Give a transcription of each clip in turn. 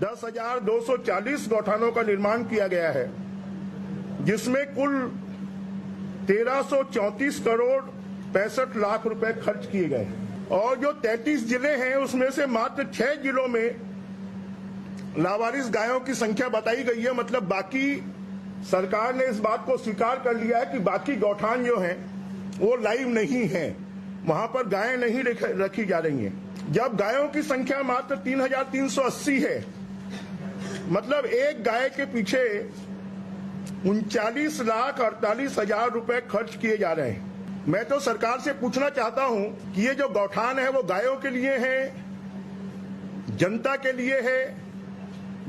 10,240 गौठानों का निर्माण किया गया है, जिसमें कुल 1334 करोड़ 65 लाख रुपए खर्च किए गए और जो 33 जिले हैं उसमें से मात्र 6 जिलों में लावारिस गायों की संख्या बताई गई है। मतलब बाकी सरकार ने इस बात को स्वीकार कर लिया है कि बाकी गौठान जो हैं वो लाइव नहीं है, वहां पर गायें नहीं रखी जा रही हैं। जब गायों की संख्या मात्र 3,380 है, मतलब एक गाय के पीछे 39,48,000 रुपए खर्च किए जा रहे हैं। मैं तो सरकार से पूछना चाहता हूं कि ये जो गौठान है वो गायों के लिए है, जनता के लिए है,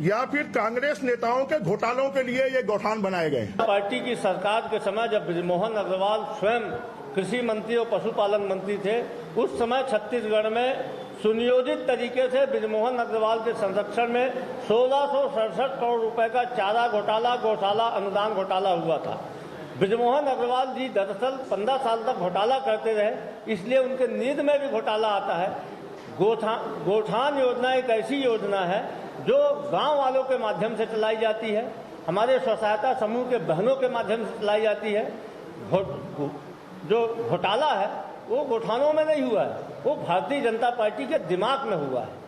या फिर कांग्रेस नेताओं के घोटालों के लिए ये गौठान बनाए गए? पार्टी की सरकार के समय जब बृजमोहन अग्रवाल स्वयं कृषि मंत्री और पशुपालन मंत्री थे, उस समय छत्तीसगढ़ में सुनियोजित तरीके से बृजमोहन अग्रवाल के संरक्षण में 1667 करोड़ रुपए का चारा घोटाला, गौशाला अनुदान घोटाला हुआ था। बृजमोहन अग्रवाल जी दरअसल 15 साल तक घोटाला करते रहे, इसलिए उनके नींद में भी घोटाला आता है। गौठान योजना एक ऐसी योजना है जो गांव वालों के माध्यम से चलाई जाती है, हमारे स्व सहायता समूह के बहनों के माध्यम से चलाई जाती है। जो घोटाला है वो गौठानों में नहीं हुआ है, वो भारतीय जनता पार्टी के दिमाग में हुआ है।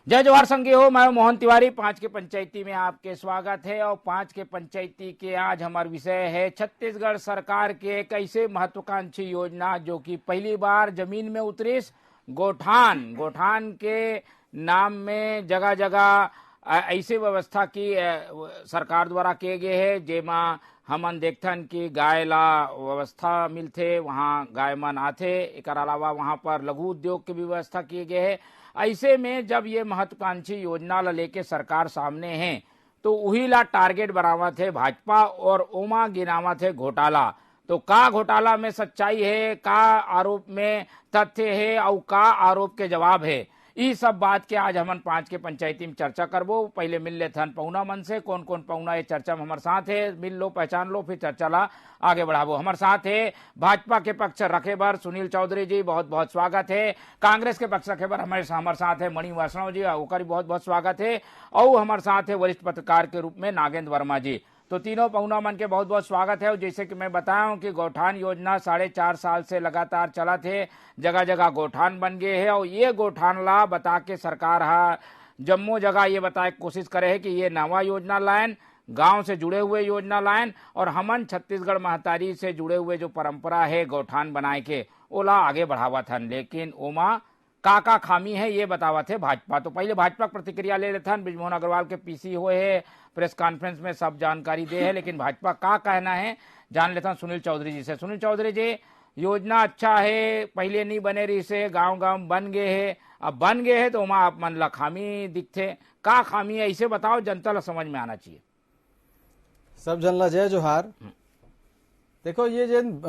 जय जवाहर संघी हो, मैं मोहन तिवारी। 5 के पंचायती में आपके स्वागत है और 5 के पंचायती के आज हमारा विषय है छत्तीसगढ़ सरकार के एक ऐसे महत्वाकांक्षी योजना जो कि पहली बार जमीन में उतरी। गोठान के नाम में जगह जगह ऐसे व्यवस्था की सरकार द्वारा किए गए है, जेमा हमन देखथन कि गाय ला व्यवस्था मिलते, वहाँ गाय मन आते। एक अलावा वहाँ पर लघु उद्योग की भी व्यवस्था किए गए है। ऐसे में जब ये महत्वाकांक्षी योजना ला लेके सरकार सामने है तो वही ला टारगेट बनावत है भाजपा और ओमा गिनावत है घोटाला। तो का घोटाला में सच्चाई है, का आरोप में तथ्य है और का आरोप के जवाब है, ये सब बात के आज हमन 5 के पंचायती में चर्चा करबो। पहले मिल ले थन पहुना मन से, कौन कौन पहुना ये चर्चा में हमारे साथ है, मिल लो, पहचान लो, फिर चर्चा ला आगे बढ़ाबो। हमारे साथ है भाजपा के पक्ष रखे बर सुनील चौधरी जी, बहुत बहुत स्वागत है। कांग्रेस के पक्ष रखे बर हमारे साथ है मणि वैष्णव जी, ओकर बहुत बहुत स्वागत है। और हमारे साथ है वरिष्ठ पत्रकार के रूप में नागेंद्र वर्मा जी। तो तीनों पहुना मन के बहुत बहुत स्वागत है। और जैसे कि मैं बताया हूं कि गौठान योजना 4.5 साल से लगातार चला थे, जगह जगह गौठान बन गए हैं और ये गौठान ला बता के सरकार जम्मू जगह ये बताए कोशिश करे है कि ये नवा योजना लाइन, गांव से जुड़े हुए योजना लाइन और हमन छत्तीसगढ़ महतारी से जुड़े हुए जो परंपरा है गौठान बनाए के ओला आगे बढ़ावा था। लेकिन ओमा का खामी है ये बतावत है भाजपा। तो पहले भाजपा प्रतिक्रिया ले लेते हैं। बृजमोहन अग्रवाल के पीसी हुए है, प्रेस कॉन्फ्रेंस में सब जानकारी दे है, लेकिन भाजपा का कहना है जान लेता हूं सुनील चौधरी जी से। सुनील चौधरी जी, योजना अच्छा है, पहले नहीं बने रही से, गांव गांव बन गए है, अब बन गए है तो वहां आप मन ला खामी दिखते, का खामी है इसे बताओ, जनता ला समझ में आना चाहिए। सब जन ला जय जोहार। देखो ये जिन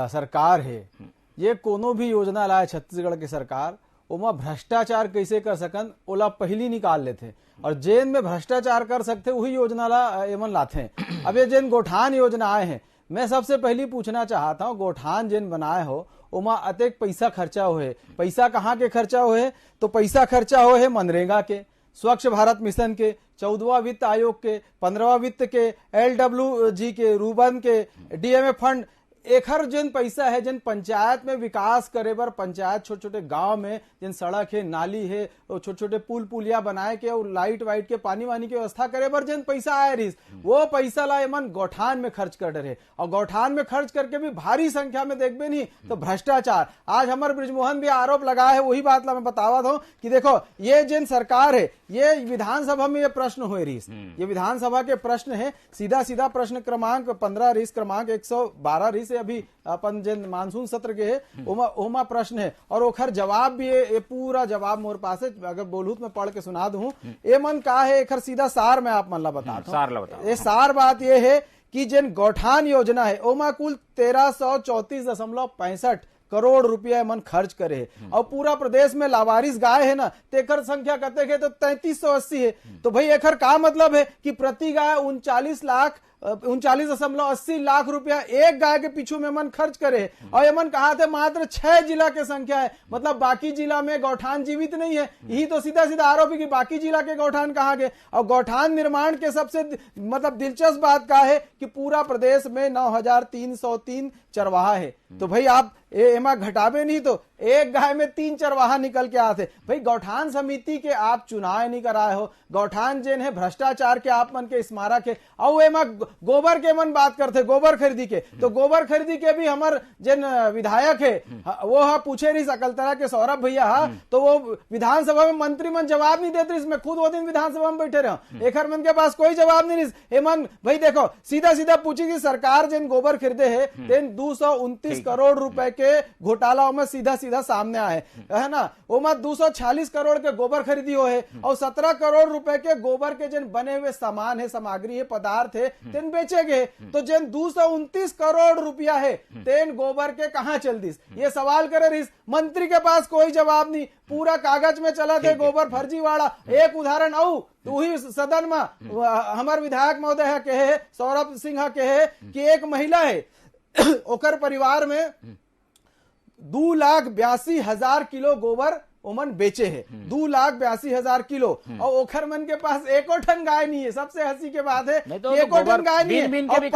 सरकार है, ये कोनो भी योजना लाए छत्तीसगढ़ की सरकार, ओमा भ्रष्टाचार कैसे कर सकन ओला पहली निकाल लेते और जेन में भ्रष्टाचार कर सकते वही योजना ला एमन लाते। अब ये जेन गोठान योजना आए हैं, मैं सबसे पहली पूछना चाहता हूँ, गोठान जेन बनाए हो ओमा अतेक पैसा खर्चा हुए, पैसा कहाँ के खर्चा हुए? तो पैसा खर्चा हुए मनरेगा के, स्वच्छ भारत मिशन के, 14वां वित्त आयोग के, 15वां वित्त के, LWG के, रूबन के, DMA फंड, एक हर जिन पैसा है जिन पंचायत में विकास करे बर, पंचायत छोटे छोटे गांव में जिन सड़क है, नाली है, छोटे छोटे पुल पुलिया बनाए के और लाइट वाइट के पानी वानी की व्यवस्था करे बर जिन पैसा आए रही, वो पैसा ला मन गौठान में खर्च कर रहे। और गौठान में खर्च करके भी भारी संख्या में देखबे नहीं तो भ्रष्टाचार। आज हमारे बृजमोहन भी आरोप लगा है, वही बात ला मैं बतावा था कि देखो ये जिन सरकार है, ये विधानसभा में ये प्रश्न हुए रही, ये विधानसभा के प्रश्न है, सीधा सीधा प्रश्न क्रमांक 15 रीस क्रमांक 112 रीस अभी अपन जिन मानसून सत्र के है ओमा प्रश्न है और ओखर जवाब भी है। ये पूरा जवाब मोर पास है, अगर बोलूत में पढ़ के सुना दूं, ये मन का है एक सार सार मैं आप मन ला बताता हूं। ये सार बात ये है कि जिन गौठान योजना है ओमा कुल 1334.65 करोड़ रुपया मन खर्च करे और पूरा प्रदेश में लावारिस गाय है ना, तेकर संख्या कते है तो 3380 है। तो भाई एकर का मतलब है कि प्रति गाय 39 लाख 39.80 लाख रुपया एक गाय के पीछू में मन खर्च करे, और यमन कहा थे मात्र 6 जिला के संख्या है, मतलब बाकी जिला में गौठान जीवित नहीं है। यही तो सीधा सीधा आरोप है कि बाकी जिला के गौठान कहाँ गए। और गौठान निर्माण के सबसे मतलब दिलचस्प बात का है कि पूरा प्रदेश में 9,303 चरवाहा है। तो भाई आप एमा घटावे नहीं तो एक गाय में 3 चरवाहा निकल के आते। भाई गौठान समिति के आप चुनाव नहीं कराए हो, गौठान जेन है भ्रष्टाचार के आप मन के स्मारक है। और एमा गोबर के मन बात करते, गोबर खरीदी के, तो गोबर खरीदी के भी हमार जिन विधायक है वो हा पूछे रही सकल तरह के सौरभ भैया हा, तो वो विधानसभा में मंत्री मन जवाब नहीं देते। इसमें खुद वो दिन विधानसभा में बैठे रहे, एक मन के पास कोई जवाब नहीं। हेमंत भाई देखो सीधा सीधा पूछी कि सरकार जिन गोबर खरीदे है तेन 229 करोड़ रुपए के घोटाला में सीधा सीधा सामने आए है ना। वो मत 246 करोड़ के गोबर खरीदी हो है, और 17 करोड़ रुपए के गोबर के जिन बने हुए सामान है, सामग्री है, पदार्थ है, तेन बेचे गए। तो जिन 229 करोड़ रुपया है तेन गोबर के कहां चल दिस, ये सवाल करे रही। मंत्री के पास कोई जवाब नहीं, पूरा कागज में चला थे गोबर फर्जीवाड़ा। एक उदाहरण आऊ वही सदन में हमारे विधायक महोदय कहे, सौरभ सिंह कहे कि एक महिला है ओकर परिवार में 2,82,000 किलो गोबर ओमन बेचे है, 2,82,0000 किलो, और ओखर मन के पास एको टन गाय नहीं है। सबसे हंसी के बात है एको टन गाय नहीं है, और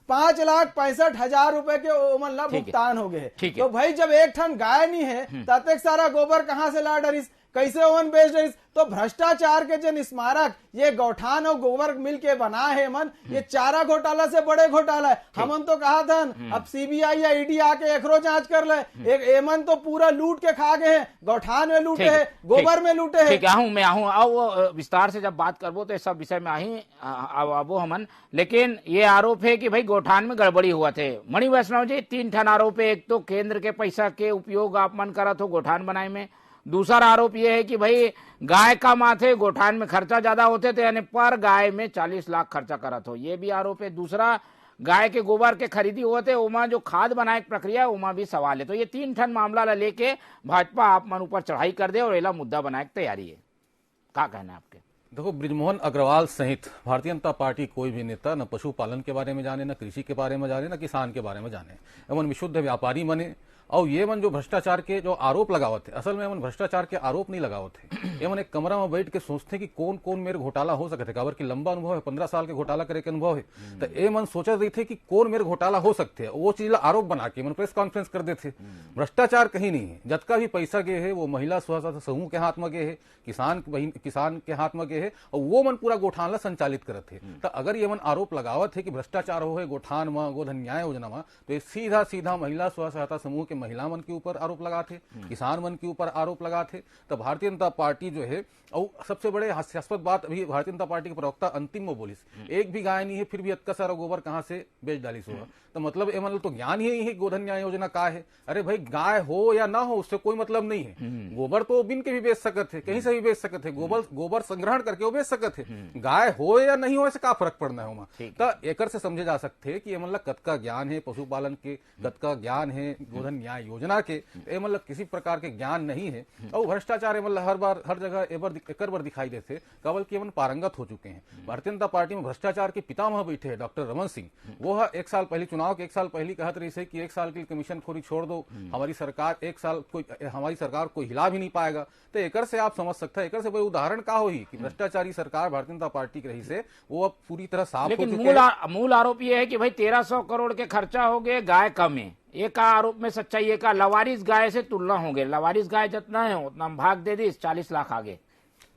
5,65,000 रुपए के ओमन ला भुगतान हो गए। तो भाई जब एक टन गाय नहीं है तब सारा गोबर कहां से ला डरिस, कैसे ओमन बेच रही। तो भ्रष्टाचार के जिन स्मारक ये गौठान और गोबर मिलके बना है मन, ये चारा घोटाला से बड़े घोटाला है। हमन तो कहा था अब सीबीआई या ईडी आके एकरो जांच कर ले। एक एमन तो पूरा लूट के खा गए हैं, गौठान में लूटे हैं, गोबर में लूटे हैं। मैं आहूं अब विस्तार से जब बात करबो तो सब विषय में आही अब हमन। लेकिन ये आरोप है कि भाई गौठान में गड़बड़ी हुआ थे। मणि वैष्णव जी 3 ठन आरोप है। एक तो केंद्र के पैसा के उपयोग आप मन करत हो गौठान बनाए में, दूसरा आरोप यह है कि भाई गाय का माथे गोठान में खर्चा ज्यादा होते थे, यानी पर गाय में 40 लाख खर्चा करत हो, ये भी आरोप है। दूसरा गाय के गोबर के खरीदी होते उमा जो खाद बनाए प्रक्रिया उमा भी सवाल है। तो ये 3 ठन मामला ला लेके भाजपा आप मन ऊपर चढ़ाई कर दे और एला मुद्दा बनाए की तैयारी है। क्या कहना है आपके? देखो, बृजमोहन अग्रवाल सहित भारतीय जनता पार्टी कोई भी नेता न पशुपालन के बारे में जाने, न कृषि के बारे में जाने, न किसान के बारे में जाने। एवं विशुद्ध व्यापारी बने। और ये मन जो भ्रष्टाचार के जो आरोप लगावत थे, असल में एमन भ्रष्टाचार के आरोप नहीं लगावत थे। एमन एक कमरा में बैठ के सोचते कि कौन कौन मेरे घोटाला हो सकते, काबर की लंबा अनुभव है, 15 साल के घोटाला करे के अनुभव है। तो ए मन सोचा रही थे कि कौन मेरे घोटाला हो सकते हैं, वो चीज आरोप बना के मन प्रेस कॉन्फ्रेंस कर देते। भ्रष्टाचार कहीं नहीं है। जतका भी पैसा गए है वो महिला स्व समूह के हाथ में गए है, किसान के हाथ में गए है, और वो मन पूरा गोठान ला संचालित करते। तो अगर ये मन आरोप लगावत है कि भ्रष्टाचार हो है गोठान में, गोधन न्याय योजना में, तो सीधा सीधा महिला स्व सहायता समूह के महिला मन के ऊपर आरोप लगाते, किसान मन के ऊपर आरोप लगाते। तो भारतीय जनता पार्टी जो है, और सबसे बड़े हास्यास्पद बात अभी भारतीय जनता पार्टी के प्रवक्ता अंतिम में बोलिस, एक भी गाय नहीं है फिर भी इतना सारा गोबर कहां से बेच डाली सो। तो मतलब मतलब तो ज्ञान ही है गोधन न्याय योजना का है। अरे भाई गाय हो या ना हो उससे कोई मतलब नहीं है। गोबर तो बिन के भी बेच सकते थे, कहीं से भी बेच सकते थे, गोबर संग्रहण करके वो बेच सकते थे। गाय हो या नहीं हो ऐसे का फर्क पड़ना है। तो एकर से समझे जा सकते कि मतलब कतका ज्ञान है पशुपालन के, कतका ज्ञान है गोधन न्याय योजना के, मतलब किसी प्रकार के ज्ञान नहीं है। और भ्रष्टाचार मतलब हर बार हर जगह एक बार दिखाई देते, केवल केवल पारंगत हो चुके हैं। भारतीय जनता पार्टी में भ्रष्टाचार के पितामह बैठे हैं डॉक्टर रमन सिंह। वो 1 साल पहले चुनाव के 1 साल पहले कहते रही से कि 1 साल की कमीशन खोरी छोड़ दो, हमारी सरकार 1 साल हमारी सरकार कोई हिला भी नहीं पाएगा। तो एकर से आप समझ सकते हैं, एकर से कोई उदाहरण का होगी कि भ्रष्टाचारी सरकार भारतीय जनता पार्टी की रही से वो अब पूरी तरह साफ हो चुके हैं। मूल आरोप ये है कि भाई 1300 करोड़ के खर्चा हो गए, गाय कम है। एक आरोप में सच्चाई है का लवारिस गाय से तुलना हो गई, लवारिस गाय जितना है उतना भाग दे दी, 40 लाख आगे।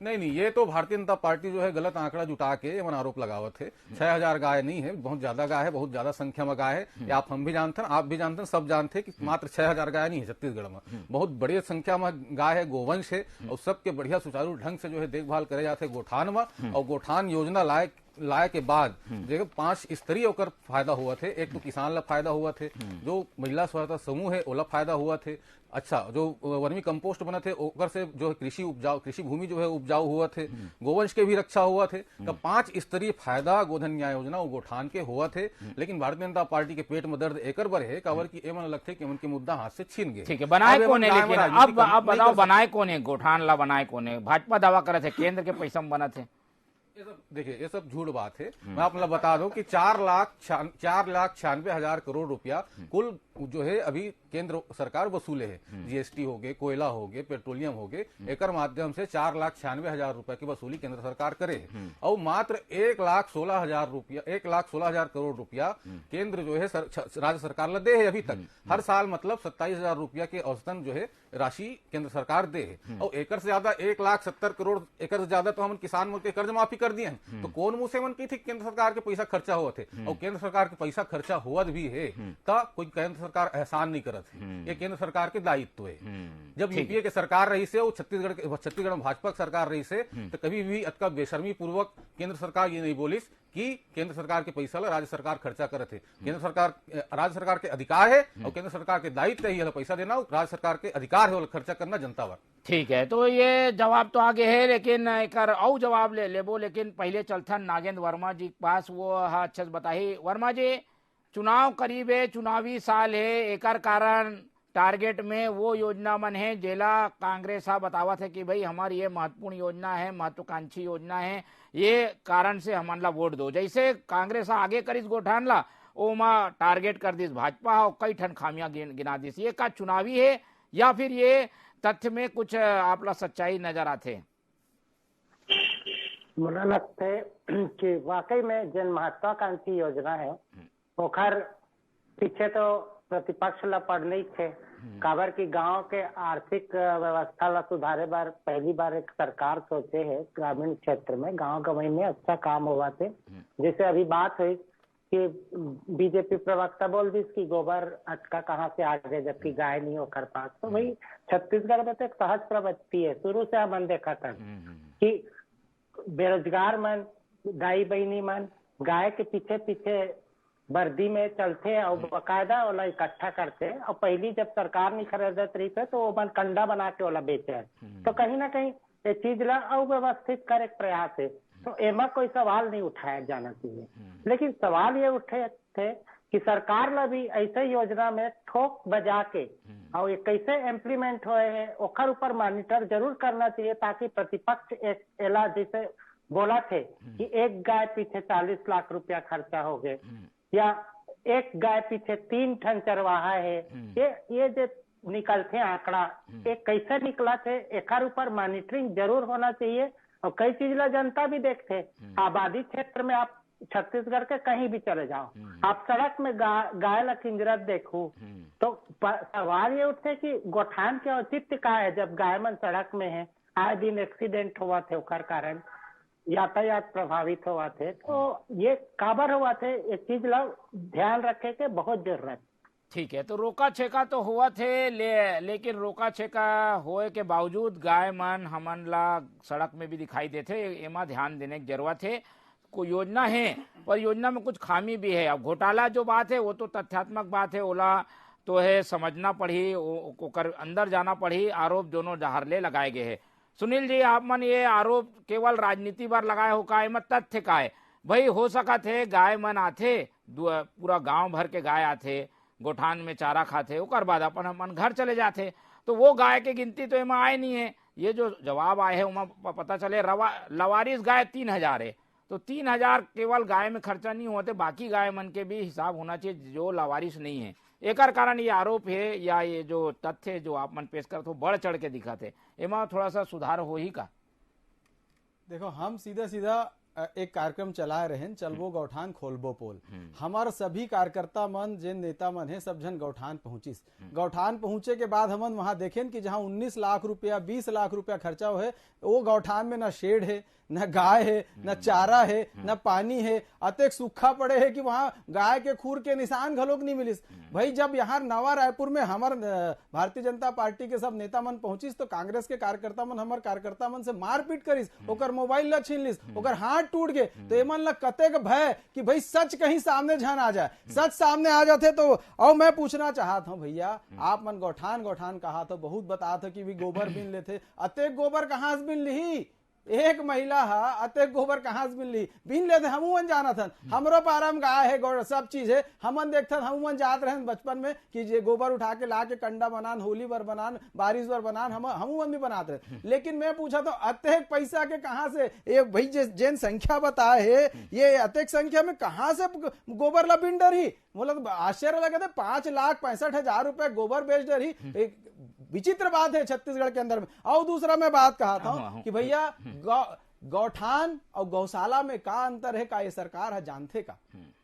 नहीं, ये तो भारतीय जनता पार्टी जो है गलत आंकड़ा जुटा के मन आरोप लगावत है। 6,000 गाय नहीं है, बहुत ज्यादा गाय है, बहुत ज्यादा संख्या में गाय है। आप हम भी जानते हैं, आप भी जानते हैं, सब जानते हैं कि मात्र 6,000 गाय नहीं है छत्तीसगढ़ में। बहुत बड़ी संख्या में गाय है, गोवंश है, और सबके बढ़िया सुचारू ढंग से जो है देखभाल करे जाते गोठान में। और गोठान योजना लाए के बाद देखो 5 स्तरीय होकर फायदा हुआ थे। एक तो किसान ला फायदा हुआ थे, जो महिला सहायता समूह है ओला फायदा हुआ थे। अच्छा, जो वर्मी कंपोस्ट बना थे ओकर से जो है कृषि भूमि जो है उपजाऊ हुआ थे, गोवंश के भी रक्षा हुआ थे। तो 5 स्तरीय फायदा गोधन न्याय योजना और गोठान के हुआ थे। लेकिन भारतीय जनता पार्टी के पेट में दर्द एकर बर है काबर की एमन लगते कि उनके मुद्दा हाथ से छीन गए। ठीक है, बनाए कौन है? लेकिन अब बताओ बनाए कौन है? गोठान ला बनाए कौन है? भाजपा दावा करे थे केंद्र के पैसा में बना थे। देखिए ये सब झूठ बात है। मैं आप मतलब बता दूं कि 4,96,000 करोड़ रुपया कुल जो है अभी केंद्र सरकार वसूले है। जीएसटी हो गए, कोयला हो गए, पेट्रोलियम हो गए, एकर माध्यम से 4,96,000 रुपया की वसूली केंद्र सरकार करे है। और मात्र 1,16,000 करोड़ रुपया केंद्र जो है राज्य सरकार ला दे है अभी तक। हर साल मतलब 27,000 रुपया के औसतन जो है राशि केंद्र सरकार दे है। और एकर से ज्यादा 1,70,000 करोड़ एकर से ज्यादा तो हम किसान मुल्क के कर्ज माफी कर दिए हैं। तो कौन मुंह से मन की थी केंद्र सरकार के पैसा खर्चा हुआ थे। और केंद्र सरकार के पैसा खर्चा हुआ भी है तो कोई केंद्र सरकार एहसान नहीं करत है। ये केंद्र सरकार के दायित्व है। जब यूपीए के सरकार रही से, छत्तीसगढ़ में भाजपा सरकार रही से, तो कभी भी अतका बेशर्मी पूर्वक केंद्र सरकार ये नहीं बोलिस कि केंद्र सरकार के पैसा ला राज्य सरकार खर्चा करत है। केंद्र सरकार, राज्य सरकार के अधिकार है और केंद्र सरकार के दायित्व है पैसा देना, राज्य सरकार के अधिकार है खर्चा करना जनता पर। ठीक है, तो ये जवाब तो आगे है, लेकिन एक और जवाब ले लेबो। लेकिन पहले चलथन नागेंद्र वर्मा जी के पास, वो अच्छे से बताही। वर्मा जी, चुनाव करीब है, चुनावी साल है, एकर कारण टारगेट में वो योजना मन है जेला कांग्रेस हा बतावत है कि भाई हमारी ये महत्वपूर्ण योजना है, महत्वाकांक्षी योजना है, ये कारण से हमन ला वोट दो। जैसे कांग्रेस आगे करिस गोठान ला, ओमा टारगेट कर दिस भाजपा और कई ठन खामियां गिना दिस। ये का चुनावी है या फिर ये तथ्य में कुछ आपला सच्चाई नजर आते? मुझे लगता है कि वाकई में जन महत्वाकांक्षी योजना है, ओखर पीछे तो प्रतिपक्ष ला पड़ने थे। काबर की गांव के आर्थिक व्यवस्था ला सुधारे बार पहली बार एक सरकार सोचे है ग्रामीण क्षेत्र में, गांव गंवई में अच्छा काम हुआ थे। जैसे अभी बात हुई कि बीजेपी प्रवक्ता बोल दी कि गोबर अटका कहाँ से आ गए जबकि गाय नहीं हो कर पास। तो भाई छत्तीसगढ़ में तो एक सहज प्रवृत्ति है, शुरू से हमन देखा था कि बेरोजगार मन, गाय बहनी मन गाय के पीछे पीछे वर्दी में चलते और बाकायदा ओला इकट्ठा करते। और पहली जब सरकार नहीं खरीदत रही थे तो वो मन कंडा बना के ओला बेचे। तो कहीं ना कहीं ये चीज ला अव्यवस्थित कर एक प्रयास है। तो एमा कोई सवाल नहीं उठाया जाना चाहिए, लेकिन सवाल ये उठे थे कि सरकार ला भी ऐसे योजना में ठोक बजा के और ये कैसे इम्प्लीमेंट हुए हैं ओखर ऊपर मॉनिटर जरूर करना चाहिए, ताकि प्रतिपक्ष एक एला जैसे बोला थे कि एक गाय पीछे 40 लाख रुपया खर्चा हो गए या एक गाय पीछे 3 टन चरवाहा है। ये जो निकलते आंकड़ा ये कैसे निकला थे, एकर ऊपर मॉनिटरिंग जरूर होना चाहिए। और कई चीज ला जनता भी देखते, आबादी क्षेत्र में आप छत्तीसगढ़ के कहीं भी चले जाओ, आप सड़क में गाय ला किंजरत देखो तो सवाल ये उठते कि गोठान के औचित्य का है जब गाय मन सड़क में है, आए दिन एक्सीडेंट हुआ थे, ओकर कारण यातायात प्रभावित हुआ थे। तो ये काबर हुआ थे, ये चीज ला ध्यान रखे के बहुत जरूरत। ठीक है, तो रोका छेका तो हुआ थे, लेकिन रोका छेका होए के बावजूद गाय मन हमन ला सड़क में भी दिखाई देते। एमा ध्यान देने की जरूरत है। कोई योजना है पर योजना में कुछ खामी भी है। अब घोटाला जो बात है वो तो तथ्यात्मक बात है, ओला तो है समझना पड़ी, ओकर अंदर जाना पड़ी। आरोप दोनों जहरले लगाए गए हैं। सुनील जी, आप मन ये आरोप केवल राजनीति पर लगाए हो का, एम तथ्य का है? भाई हो सका थे गाय मन आथे, पूरा गांव भर के गाय आथे, गोठान में चारा खाते, ओकर बाद अपन घर चले जाते, तो वो गाय के गिनती तो एमा आए नहीं है। ये जो जवाब आए है उमा पता चले लवारिस गाय 3,000 है, तो 3,000 केवल गाय में खर्चा नहीं होते, बाकी गाय मन के भी हिसाब होना चाहिए जो लवारिस नहीं है। एकर कारण ये आरोप है या ये जो तथ्य जो आप मन पेश करते हो बढ़ चढ़ के दिखाते, एमा थोड़ा सा सुधार हो ही का? देखो, हम सीधा सीधा एक कार्यक्रम चलाए रहे, चलबो गौठान खोलबो पोल। हमार सभी कार्यकर्ता मन जिन नेता मन है सब जन गौठान पहुंचिस। गौठान पहुंचे के बाद हमन वहां देखें कि जहां 19 लाख रुपया 20 लाख रुपया खर्चा हो है, वो गौठान में न शेड है, न गाय है, न चारा है, न पानी है, अतेक सूखा पड़े है कि वहां गाय के खूर के निशान घलोक नहीं मिलिस। भाई जब यहाँ नवा रायपुर में हमार भारतीय जनता पार्टी के सब नेता मन पहुंचिस तो कांग्रेस के कार्यकर्ता मन हमार कार्यकर्ता मन से मारपीट करिस, ओकर मोबाइल ला छीन लिस, ओकर हाथ टूट गए। तो एमन ला कतेक भय कि भाई सच कहीं सामने झन आ जाए। सच सामने आ जाते तो और मैं पूछना चाहता हूँ भैया, आप मन गौठान कहा तो बहुत बता था कि भी गोबर बिन लेते, अतेक गोबर कहाँ से बिन ली? एक महिला हा अते गोबर कहाँ से मिली बिन लेते हमून जाना था हमरो पारम गाय है गोड़ सब चीज है हमन देखते हमून जात रहे बचपन में कि जे गोबर उठा के ला के कंडा बनान होली बर बनान बारिश बर बनान हमून भी बनाते रहे। लेकिन मैं पूछा तो अत्यधिक पैसा के कहाँ से ये भाई जिन संख्या बताए है ये अत्यधिक संख्या में कहाँ से गोबर ला बिन डर ही मतलब आश्चर्य लगे थे 5,65,000 रुपए गोबर बेच डर ही विचित्र बात है छत्तीसगढ़ के अंदर में। और दूसरा मैं बात कहा था कि भैया गौठान और गौशाला में का अंतर है का ये सरकार है जानते का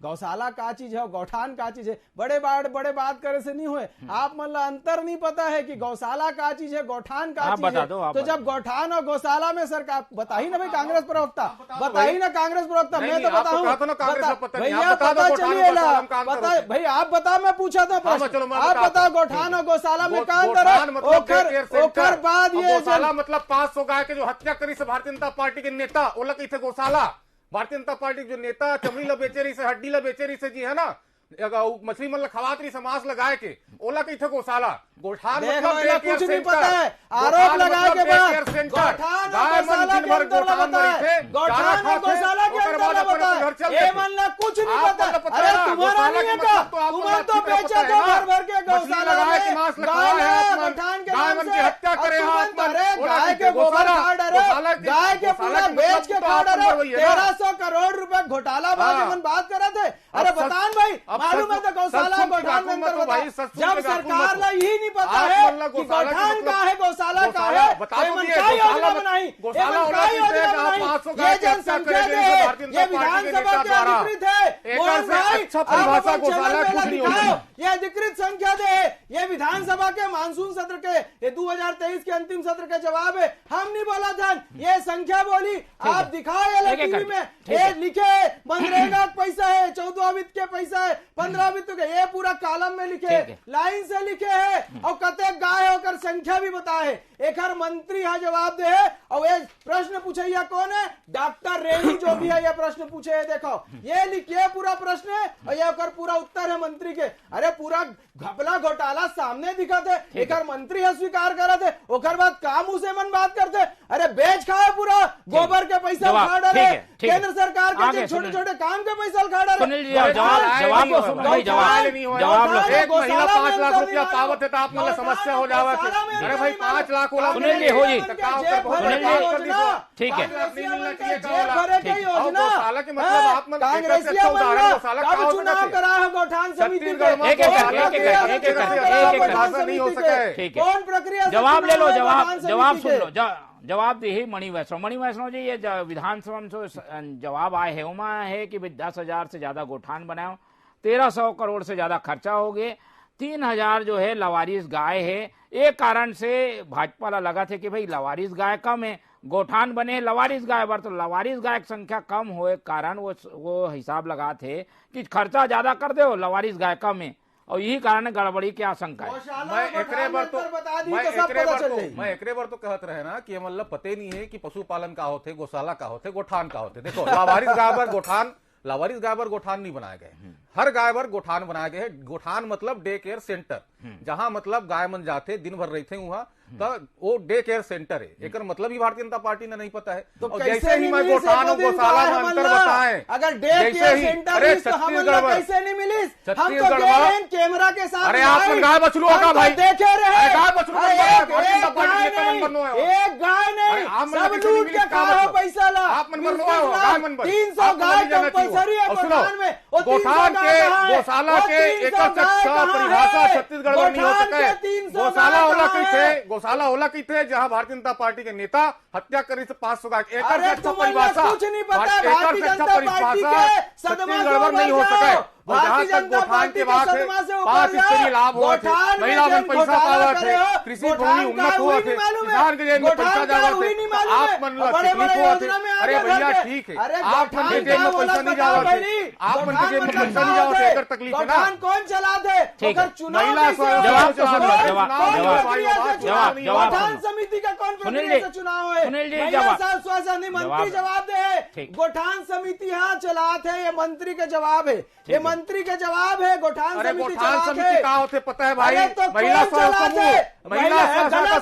गौशाला का चीज है और गौठान का चीज है। बड़े बात करे से नहीं हुए आप मतलब अंतर नहीं पता है कि गौशाला का चीज है गौठान का चीज है। तो जब गौठान और गौशाला में सरकार बता ही ना भाई कांग्रेस प्रवक्ता बता ही ना कांग्रेस प्रवक्ता मैं तो बताऊं भैया पता चलिए पता भाई आप बता मैं पूछा था आप बताओ गौठान और गौशाला में का अंतर है ओकर बाद ये गौशाला मतलब 500 गाय के जो हत्या करी से भारतीय जनता पार्टी के नेता ओला कही थे गौशाला भारतीय जनता पार्टी जो नेता चमड़ी ला बेचे रही से हड्डी ला बेचे रही से जी है ना मछली मतलब खवात रही से मांस लगाए के ओला कही थे गौशाला गोठान मतलब कुछ नहीं पता है आरोप लगाए के बाद गौठान और गौशाला के अंदर बताए गौठान और गौशाला के अंदर बताए ये मानना कुछ नहीं पता। अरे तुम्हारा नहीं है का तुम तो बेचे तो भर के गौशाला में गाय गौठान के नाम से हत्या करे गाय के गोबर खा डरे गाय के पूरा बेच के खा डरे 1300 करोड़ रुपए घोटाला बात कर रहे थे। अरे बतान भाई मालूम है तो गौशाला गौठान में अंतर बताए जब सरकार ला यही नहीं पता है कि गौठान का है गौशाला का है योजना बनाई ये जनसंख्या ये विधानसभा के अधिकृत है ये अधिकृत संख्या दे ये विधानसभा के मानसून सत्र के ये 2023 के अंतिम सत्र के जवाब है। हम नहीं बोला था ये संख्या बोली आप दिखाए टीवी में ये लिखे मनरेगा पैसा है 14 वित्त के पैसा है 15 वित्त के ये पूरा कॉलम में लिखे लाइन से लिखे है और कते गाय होकर संख्या भी बताए एक हर मंत्री यहाँ जवाब दे है और ये प्रश्न पूछे कौन है डॉक्टर रेणु जो भी है ये प्रश्न पूछे है देखो ये लिखिए पूरा प्रश्न है और ये पूरा उत्तर है मंत्री के। अरे पूरा घपला घोटाला सामने दिखा थे एक हर मंत्री है स्वीकार कर रहे थे ओकर बाद काम उसे मन बात करते अरे बेच खाए पूरा गोबर के पैसा उठा डाले केंद्र सरकार के छोटे छोटे काम के पैसा उठा डाले एक महीना 5 लाख रुपया पावत है तो आप मतलब समस्या हो जावा अरे भाई 5 लाख ठीक है चुनाव करा है गौठान समिति कौन प्रक्रिया जवाब ले लो जवाब सुन लो जवाब यही मणि वैष्णव जी ये विधानसभा में जवाब आए है उमा है कि 10,000 से ज्यादा गोठान बनाओ 1300 करोड़ से ज्यादा खर्चा हो गए 3,000 जो है लवारिस गाय है। एक कारण से भाजपा लगा थे कि भाई लवारिस गाय कम है गोठान बने लवारिस गाय पर तो लवारिस गाय की संख्या कम होए कारण वो हिसाब लगा थे कि खर्चा ज्यादा कर दो लवारिस गाय कम है और यही कारण गड़बड़ी की आशंका है। मैं एकरे बार तो कहत रहे ना कि मतलब पते नहीं है कि पशुपालन का होते गोशाला का होते गोठान का होते। देखो लवारिस गाय पर गोठान नहीं बनाए गए हर गाय पर गोठान बनाए गए गोठान मतलब डे केयर सेंटर जहां मतलब गाय मन जाते दिन भर रहते वहां तो वो डे केयर सेंटर है एक मतलब ही भारतीय जनता पार्टी ने नहीं पता है। तो जैसे ही मैं गोठान और गौशाला में अंतर बताए अगर डे केयर सेंटर छत्तीसगढ़ कैसे नहीं मिली छत्तीसगढ़ में कैमरा के साथ अरे आप गाय बछलू होगा भाई देखे रहे गाय बछलू एक गाय नहीं सब लूट के खाओ पैसा ला आप मन मन 300 गाय कंपल्सरी है गोठान में गोठान के गौशाला के एक परिभाषा छत्तीसगढ़ में नहीं हो सके। गौशाला होला की थे जहां भारतीय जनता पार्टी के नेता हत्या करी से 500 गाय एकड़ से अच्छा परिभाषा कुछ नहीं पता भारतीय जनता पार्टी के छत्तीसगढ़ में नहीं हो सके। जहां तक गोठान के बात है 5 स्तरीय लाभ हुआ थे महिला में पैसा पावा थे कृषि भूमि उन्नत हुआ थे किसान के जेब में पैसा जावा थे आप मन तकलीफ हुआ थे। अरे भैया ठीक है आप मन के जेब में पैसा नहीं जावा थे आप मन के जेब में पैसा नहीं जावा थे अगर तकलीफ है ना कौन चला थे महिला गोठान समिति का कौन प्रक्रिया से चुनाव है महिला स्वास्थ्य मंत्री जवाब दे गोठान समिति यहाँ चला थे ये मंत्री के जवाब है ये मंत्री के जवाब है गोठान समिति का होते पता है भाई महिला स्वास्थ्य महिला स्वसहायता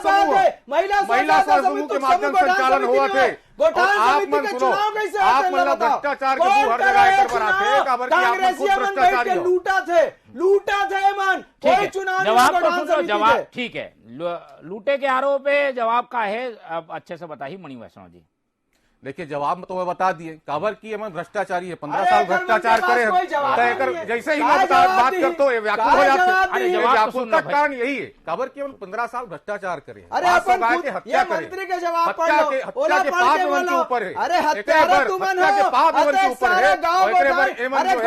समूह के माध्यम से संचालन हुआ थे। आप मन सुनो, आप मतलब भ्रष्टाचार के हर जगह भ्रष्टाचारी लूटा थे मन, कोई चुनाव जवाब तो सुनो, जवाब ठीक है, लूटे के आरोप पे जवाब का है, अब अच्छे से बताइए मणि वैष्णव जी। देखिए जवाब तो मैं बता दिए, काबर की मैं भ्रष्टाचारी है, 15 साल भ्रष्टाचार करे तय कर, जैसे ही मैं बात करता हूँ व्याकुल हो जाते हैं। व्याकुल का कारण यही है, काबर की 15 साल भ्रष्टाचार करे, 500 गाय की हत्या करे, हत्या के पाप एवं के ऊपर है, हत्या के पाप एवं के ऊपर है,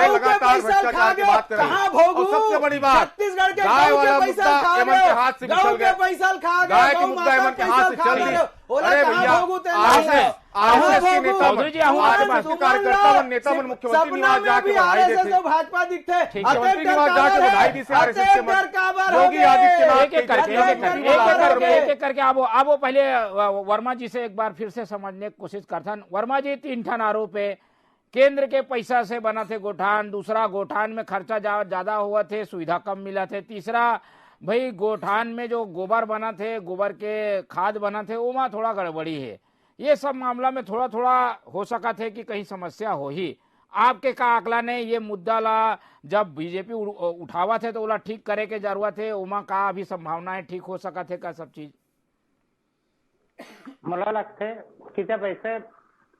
लगातार भ्रष्टाचार की बात करें। और सबसे बड़ी बात, गाय वाला मुद्दा एमन के हाथ से निकल गया, गाय के मुद्दा एमन के हाथ से चल गया। अरे भैया कार्यकर्ता नेता मन मुख्यमंत्री निवास जाके बधाई देते, भाजपा दिखते मुख्यमंत्री निवास जाके बधाई दी से आरएसएस के योगी आदित्यनाथ एक एक करके अब वो पहले वर्मा जी से एक बार फिर से समझने की कोशिश करथन। वर्मा जी 3 ठन आरोप है, केंद्र के पैसा से बना थे गोठान, दूसरा गोठान में खर्चा ज्यादा हुआ थे, सुविधा कम मिला थे, तीसरा भाई गोठान में जो गोबर बना थे, गोबर के खाद बना थे, वो थोड़ा गड़बड़ी है। ये सब मामला में थोड़ा थोड़ा हो सका थे कि कहीं समस्या हो ही। आपके का आकलन ने ये मुद्दा ला जब बीजेपी उठावा थे तो ओला ठीक करे के जरूरत है, उमा का अभी संभावनाएं ठीक हो सका थे का सब चीज? मुझे लगता है कि जब ऐसे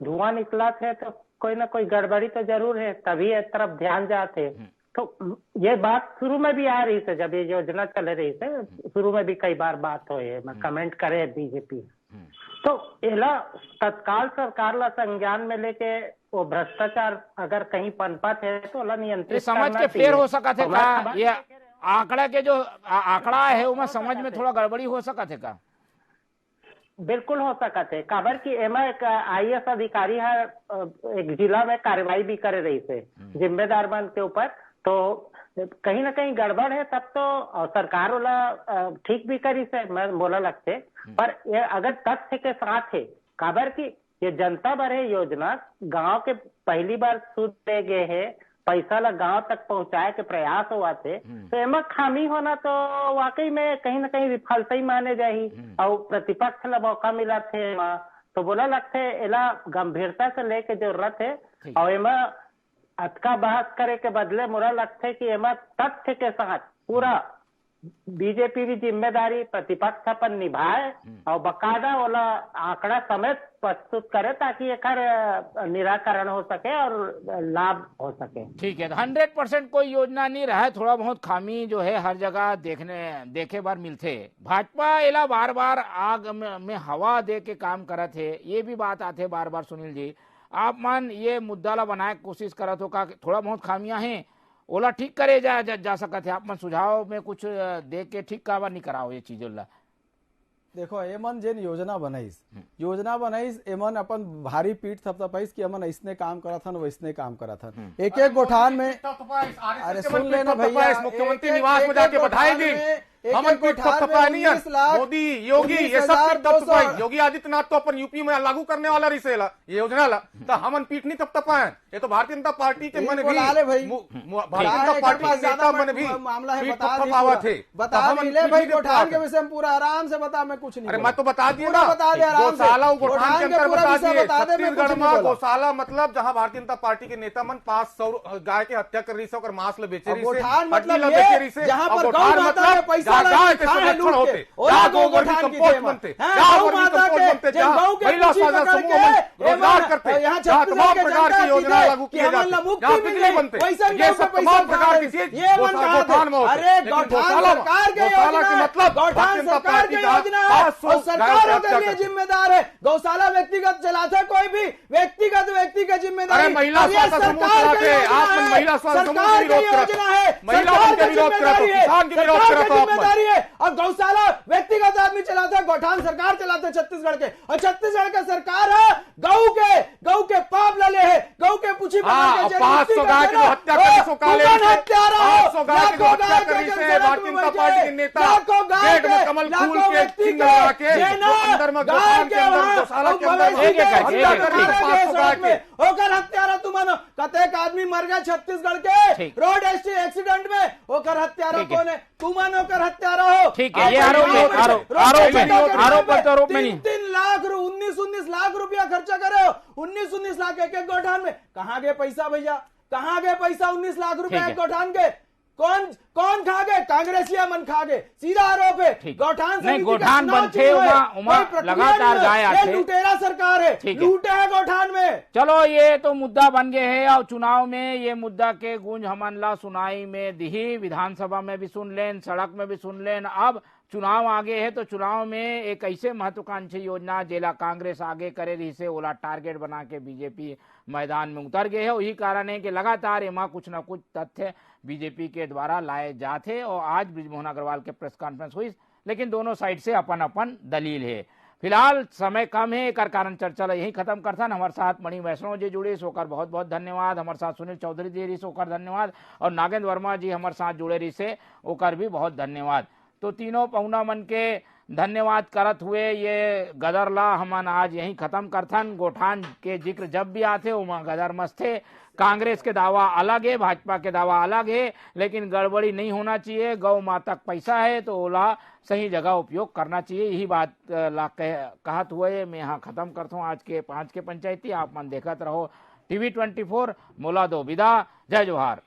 धुआं निकला थे तो कोई ना कोई गड़बड़ी तो जरूर है, तभी एक तरफ ध्यान जाते। तो ये बात शुरू में भी आ रही थी, जब ये योजना चल रही थी शुरू में भी कई बार बात हो है, मैं कमेंट करे बीजेपी, तो एला तत्काल सरकार ला संज्ञान में लेके वो भ्रष्टाचार अगर कहीं पनपा थे तो नियंत्रित समझ के फेर हो सका थे का? ये आंकड़ा के जो आंकड़ा है वो समझ में थोड़ा गड़बड़ी हो सका थे का? बिल्कुल हो सका थे, काबर की एमा एक IAS अधिकारी है एक जिला में कार्रवाई भी कर रही थे जिम्मेदार मन के ऊपर, तो कहीं ना कहीं गड़बड़ है, तब तो सरकार वाला ठीक भी करी से मैं बोला लगते। पर ये अगर तथ्य के साथ है, काबर की ये जनता भरे योजना गांव के पहली बार सूद दे गए है, पैसा ला गांव तक पहुंचाए के प्रयास हुआ थे, तो एमा खामी होना तो वाकई में कहीं ना कहीं विफलता ही माने जाही। और प्रतिपक्ष ला मौका मिला थे एमा, तो बोला लगते एला गंभीरता से लेके जरूरत है। और एमा अतका बहस करे के बदले मुझे लगता है कि एमा तथ्य के साथ पूरा बीजेपी भी जिम्मेदारी प्रतिपक्ष अपन निभाए और बकायदा वाला आंकड़ा समेत प्रस्तुत करे ताकि एक निराकरण हो सके और लाभ हो सके। ठीक है, 100% कोई योजना नहीं रहा है, थोड़ा बहुत खामी जो है हर जगह देखे बार मिलते। भाजपा एला बार बार आग में हवा दे के काम करत है, ये भी बात आते बार बार। सुनील जी, आप मान ये मुद्दा ला बनाए कोशिश करत हो का थोड़ा बहुत खामियां हैं, ओला ठीक करे जा सकते हैं? आप मन सुझाव में कुछ देख के ठीक काबर नहीं कराओ ये चीजों ला? देखो एमन जेन योजना बनाईस एमन अपन भारी पीठ थपथपाईस कि अमन ऐसने काम करत हन वैसने काम करत हन। एक एक गोठान में अरे सुन लेना भैया, मुख्यमंत्री निवास में जाके बधाई दी, हमन पीठ थपथपाई, मोदी योगी ये सब पीठ थपथपाई। योगी आदित्यनाथ तो अपन यूपी में लागू करने वाला रिसेला ये योजना ला, तो हमन पीठ नहीं थपथपाए। ये तो भारतीय जनता पार्टी के मन भी, भारतीय जनता पार्टी के नेता मन भी मामला है, बता भाई गोठान के विषय में पूरा आराम से बता, मैं कुछ नहीं। अरे मैं तो बता दिया ना, गौशाला गोठान के अंदर बता दिए। छत्तीसगढ़ में गौशाला मतलब जहाँ भारतीय जनता पार्टी के नेता मन 500 गाय की हत्या कर रही से और मांस ले बेचे रही से, मतलब जहाँ पर गौ माता के पैसा संरक्षण होते, गोबर की कंपोस्ट बनते, महिला स्वास्थ्य समूह रोजगार करते, जहाँ तमाम प्रकार की योजना लागू किए जाते, जहाँ बिजली बनते, ये सब तमाम प्रकार की चीज गौठान में होते। गौशाला के मतलब भारतीय जनता पार्टी का 500 गायों की हत्या जिम्मेदार है। गौशाला व्यक्तिगत चलाते, कोई भी व्यक्ति का जिम्मेदारी। अरे महिला स्वास्थ्य समूह चलाते, आप महिला स्वास्थ्य समूह का विरोध करते, महिलाओं का विरोध करते, किसान के विरोध करते। जिम्मेदारी है, और गौशाला व्यक्तिगत आदमी चलाता है, गौठान सरकार चलाते है छत्तीसगढ़ के, और छत्तीसगढ़ का सरकार है गौ के पाप लले है, गौ के पूछी 500 गाय की हत्या करने से काले 500 गाय की हत्या करने से भारतीय जनता पार्टी के नेता पेट में कमल फूल के चिन्ह लगा के अंदर में गौठान के अंदर गौशाला के अंदर होकर हत्यारा तुम 7 आदमी मर गए छत्तीसगढ़ के ठीक। रोड एक्सीडेंट में। ओकर हत्यारा ठीक है। कौन है? तू मान ओकर हत्यारा हो। ठीक है, ये आरोप में, आरोप पर तो आरोप में नहीं। 19 लाख रुपया खर्चा करे हो। 19 लाख एक गौठान में। कहाँ गए पैसा भैया? कहाँ गए पैसा? 19 लाख रुपया एक गौठान के। कौन खा गए? कांग्रेसिया मन खा गए। सीधा आरोप है। गौठान नहीं, गौठान बनते उमा लगातार गाय आते। लुटेरा सरकार है, लूटे है गौठान में। चलो, ये तो मुद्दा बन गए है और चुनाव में ये मुद्दा के गूंज हमन ला सुनाई में दिही, विधानसभा में भी सुन लेन, सड़क में भी सुन लेन। अब चुनाव आगे है तो चुनाव में एक ऐसे महत्वाकांक्षी योजना जेला कांग्रेस आगे करे रही से ओला टारगेट बना के बीजेपी मैदान में उतर गए है। वही कारण है कि लगातार एमा कुछ न कुछ तथ्य बीजेपी के द्वारा लाए जाते और आज बृजमोहन अग्रवाल के प्रेस कॉन्फ्रेंस हुई, लेकिन दोनों साइड से अपन अपन दलील है। फिलहाल समय कम है, एक कारण चर्चा यही खत्म करता। हमारे साथ मणि वैष्णव जी जुड़े, सोकर बहुत बहुत धन्यवाद। हमारे साथ सुनील चौधरी जी रही, सोकर धन्यवाद। और नागेंद्र वर्मा जी हमारे साथ जुड़े रही से ओकर भी बहुत धन्यवाद। तो तीनों पहुना मन के धन्यवाद करत हुए ये गदरला हमन आज यही खत्म करथन। गोठान के जिक्र जब भी आते वहाँ गदर मस्त थे। कांग्रेस के दावा अलग है, भाजपा के दावा अलग है, लेकिन गड़बड़ी नहीं होना चाहिए। गौ माता पैसा है तो ओला सही जगह उपयोग करना चाहिए। यही बात कहत हुए मैं यहाँ खत्म करता हूँ आज के 5 के पंचायती। आप मन देखत रहो TV 24। मोला दो विदा। जय जोहार।